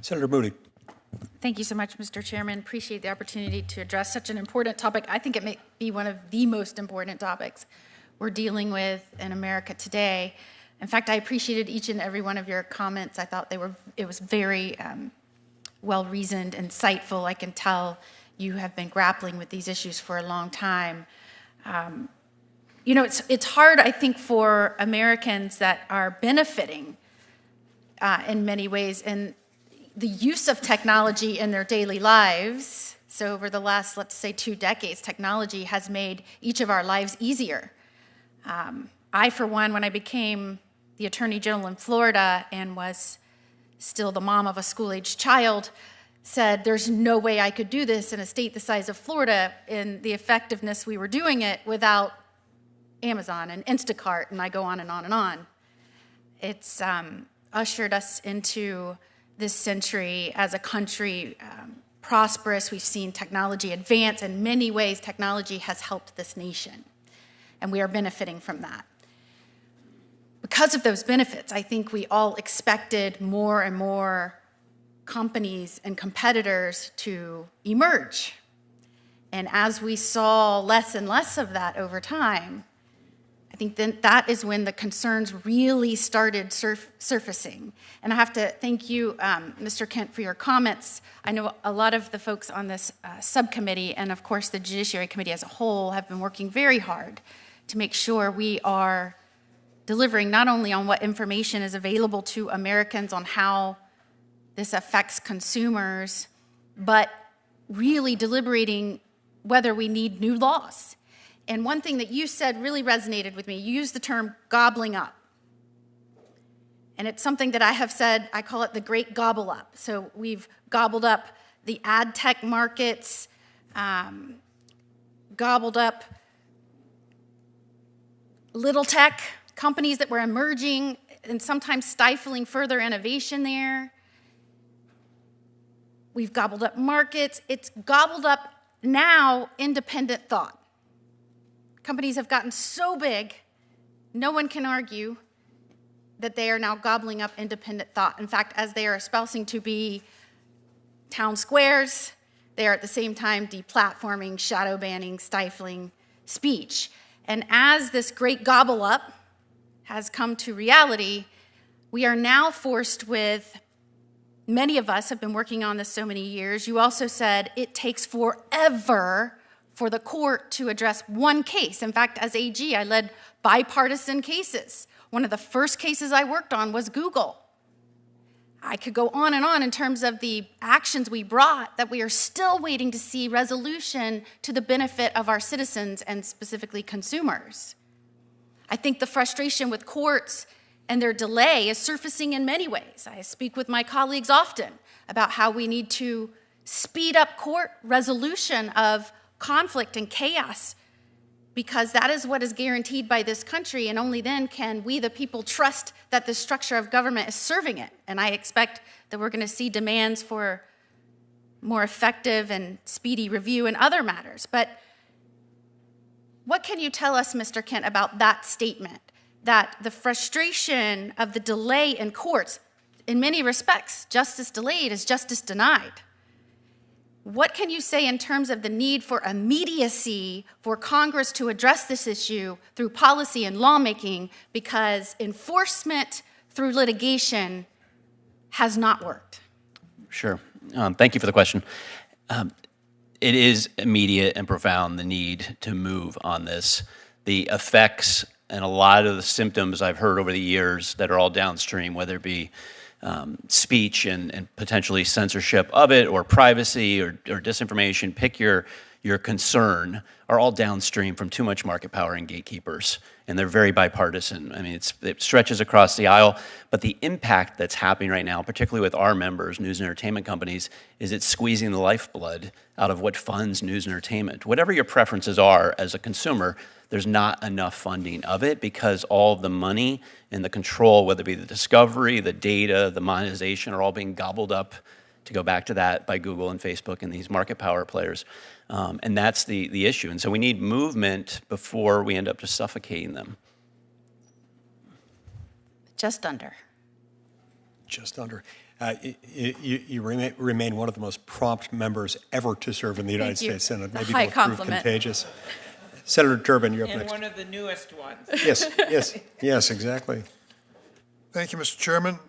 Senator Moody. Thank you so much, Mr. Chairman. Appreciate the opportunity to address such an important topic. I think it may be one of the most important topics we're dealing with in America today. In fact, I appreciated each and every one of your comments. I thought it was very well-reasoned, insightful. I can tell you have been grappling with these issues for a long time. You know, it's hard, I think, for Americans that are benefiting in many ways in the use of technology in their daily lives. So over the last, let's say, 2 decades, technology has made each of our lives easier. I, for one, when I became the Attorney General in Florida and was still the mom of a school-aged child, said there's no way I could do this in a state the size of Florida in the effectiveness we were doing it without Amazon and Instacart, and I go on and on and on. It's ushered us into this century as a country prosperous. We've seen technology advance. In many ways, technology has helped this nation, and we are benefiting from that. Because of those benefits, I think we all expected more and more companies and competitors to emerge. And as we saw less and less of that over time, I think then that is when the concerns really started surfacing. And I have to thank you, Mr. Kent, for your comments. I know a lot of the folks on this subcommittee and, of course, the Judiciary Committee as a whole have been working very hard to make sure we are delivering not only on what information is available to Americans on how this affects consumers, but really deliberating whether we need new laws. And one thing that you said really resonated with me. You used the term gobbling up. And it's something that I have said, I call it the great gobble up. So we've gobbled up the ad tech markets, gobbled up little tech, companies that were emerging and sometimes stifling further innovation there. We've gobbled up markets. It's gobbled up now independent thought. Companies have gotten so big, no one can argue that they are now gobbling up independent thought. In fact, as they are espousing to be town squares, they are at the same time deplatforming, shadow banning, stifling speech. And as this great gobble up has come to reality, we are now forced with, many of us have been working on this so many years. You also said it takes forever for the court to address one case. In fact, as AG, I led bipartisan cases. One of the first cases I worked on was Google. I could go on in terms of the actions we brought that we are still waiting to see resolution to the benefit of our citizens and specifically consumers. I think the frustration with courts and their delay is surfacing in many ways. I speak with my colleagues often about how we need to speed up court resolution of conflict and chaos, because that is what is guaranteed by this country, and only then can we, the people, trust that the structure of government is serving it. And I expect that we're going to see demands for more effective and speedy review in other matters. But what can you tell us, Mr. Kent, about that statement, that the frustration of the delay in courts, in many respects, justice delayed is justice denied? What can you say in terms of the need for immediacy for Congress to address this issue through policy and lawmaking, because enforcement through litigation has not worked? Sure. Thank you for the question. It is immediate and profound, the need to move on this. The effects and a lot of the symptoms I've heard over the years that are all downstream, whether it be speech and potentially censorship of it, or privacy or disinformation, pick your concern, are all downstream from too much market power and gatekeepers. And they're very bipartisan. I mean, it stretches across the aisle, but the impact that's happening right now, particularly with our members, news and entertainment companies, is it's squeezing the lifeblood out of what funds news and entertainment. Whatever your preferences are as a consumer, there's not enough funding of it because all of the money and the control, whether it be the discovery, the data, the monetization, are all being gobbled up, to go back to that, by Google and Facebook and these market power players. And that's the issue. And so we need movement before we end up just suffocating them. Just under. Just under. You remain one of the most prompt members ever to serve in the United States Senate. It's a Maybe high it'll prove compliment. contagious. Senator Durbin, you're up And next. one of the newest ones. Yes, exactly. Thank you, Mr. Chairman.